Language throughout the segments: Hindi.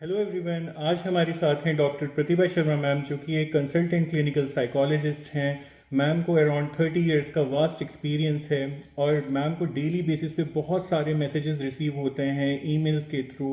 हेलो एवरीवन, आज हमारे साथ हैं डॉक्टर प्रतिभा शर्मा मैम, जो कि एक कंसल्टेंट क्लिनिकल साइकोलॉजिस्ट हैं। मैम को अराउंड 30 इयर्स का वास्ट एक्सपीरियंस है और मैम को डेली बेसिस पे बहुत सारे मैसेजेस रिसीव होते हैं, ईमेल्स के थ्रू,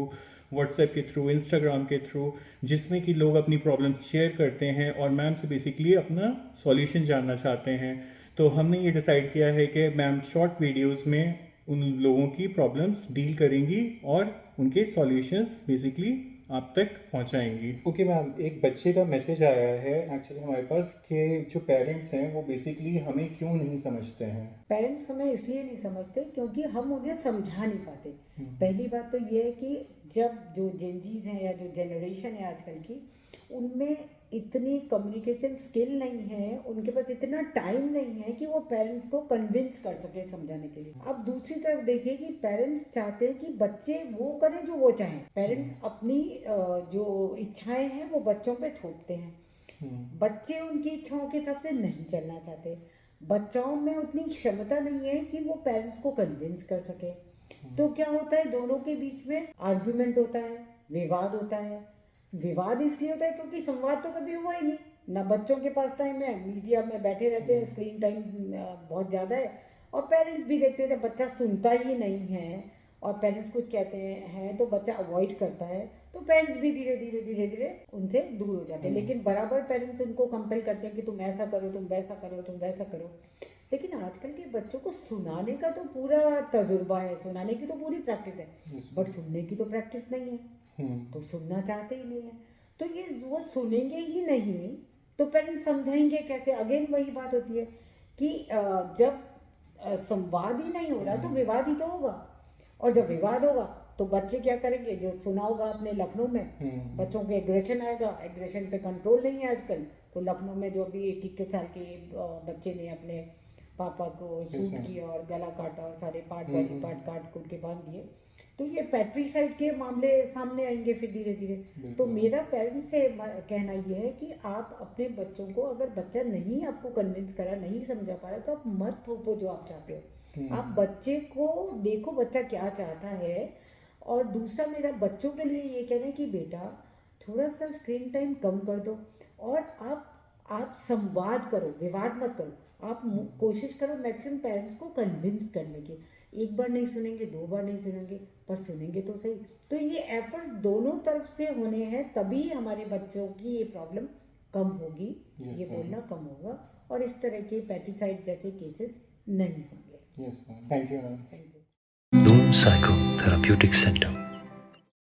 व्हाट्सएप के थ्रू, इंस्टाग्राम के थ्रू, जिसमें कि लोग अपनी प्रॉब्लम्स शेयर करते हैं और मैम से बेसिकली अपना सॉल्यूशन जानना चाहते हैं। तो हमने ये डिसाइड किया है कि मैम शॉर्ट वीडियोस में उन लोगों की प्रॉब्लम्स डील करेंगी और उनके सॉल्यूशंस बेसिकली आप तक पहुंचाएंगी। ओके मैम, एक बच्चे का मैसेज आया है एक्चुअली हमारे पास कि जो पेरेंट्स हैं वो बेसिकली हमें क्यों नहीं समझते हैं। पेरेंट्स हमें इसलिए नहीं समझते क्योंकि हम उन्हें समझा नहीं पाते। पहली बात तो ये है कि जब जो जेनजीज हैं या जो जनरेशन है आजकल की, उनमें इतनी कम्युनिकेशन स्किल नहीं है, उनके पास इतना टाइम नहीं है कि वो पेरेंट्स को कन्विंस कर सके समझाने के लिए। अब दूसरी तरफ देखिए कि पेरेंट्स चाहते हैं कि बच्चे वो करें जो वो चाहें। पेरेंट्स अपनी जो इच्छाएं हैं वो बच्चों पे थोपते हैं। बच्चे उनकी इच्छाओं के हिसाब से नहीं चलना चाहते। बच्चों में उतनी क्षमता नहीं है कि वो पेरेंट्स को कन्विंस कर सके। तो क्या होता है, दोनों के बीच में आर्ग्यूमेंट होता है, विवाद होता है। विवाद इसलिए होता है क्योंकि संवाद तो कभी हुआ ही नहीं ना। बच्चों के पास टाइम है, मीडिया में बैठे रहते हैं, स्क्रीन टाइम बहुत ज़्यादा है। और पेरेंट्स भी देखते हैं जब बच्चा सुनता ही नहीं है और पेरेंट्स कुछ कहते हैं तो बच्चा अवॉइड करता है, तो पेरेंट्स भी धीरे धीरे धीरे धीरे उनसे दूर हो जाते हैं। लेकिन बराबर पेरेंट्स उनको कंपेल करते हैं कि तुम ऐसा करो, तुम वैसा करो, तुम वैसा करो। लेकिन आजकल के बच्चों को सुनाने का तो पूरा तजुर्बा है, सुनाने की तो पूरी प्रैक्टिस है, बट सुनने की तो प्रैक्टिस नहीं है। तो सुनना चाहते ही नहीं है। तो ये वो सुनेंगे ही नहीं तो पेरेंट्स समझाएंगे कैसे। अगेन वही बात होती है कि जब संवाद ही नहीं हो रहा तो विवाद ही तो होगा। और जब विवाद होगा तो बच्चे क्या करेंगे, जो सुना होगा अपने लखनऊ में, बच्चों के एग्रेशन आएगा। एग्रेशन पे कंट्रोल नहीं है आजकल। तो लखनऊ में जो अभी 21 साल के बच्चे ने अपने पापा को शूट किया और गला काटा, सारे पार्ट बॉडी पार्ट काट कूट के बांध दिए। तो ये पैट्रीसाइड के मामले सामने आएंगे फिर धीरे धीरे। तो मेरा पेरेंट्स से कहना ये है कि आप अपने बच्चों को, अगर बच्चा नहीं आपको कन्विंस करा, नहीं समझा पा रहा, तो आप मत थोपो जो आप चाहते हो। आप बच्चे को देखो बच्चा क्या चाहता है। और दूसरा मेरा बच्चों के लिए ये कहना है कि बेटा थोड़ा सा स्क्रीन टाइम कम कर दो और आप संवाद करो, विवाद मत करो। आप कोशिश करो मैक्सिमम पेरेंट्स को कन्विंस करने की। एक बार नहीं सुनेंगे, दो बार नहीं सुनेंगे, पर सुनेंगे तो सही। तो ये एफर्ट्स दोनों तरफ से होने हैं, तभी हमारे बच्चों की ये प्रॉब्लम कम होगी। ये बोलना कम होगा और इस तरह के पैटिसाइड जैसे केसेस नहीं होंगे। Yes ma'am, thank you ma'am. Thank you. Doom Psychotherapeutic Center.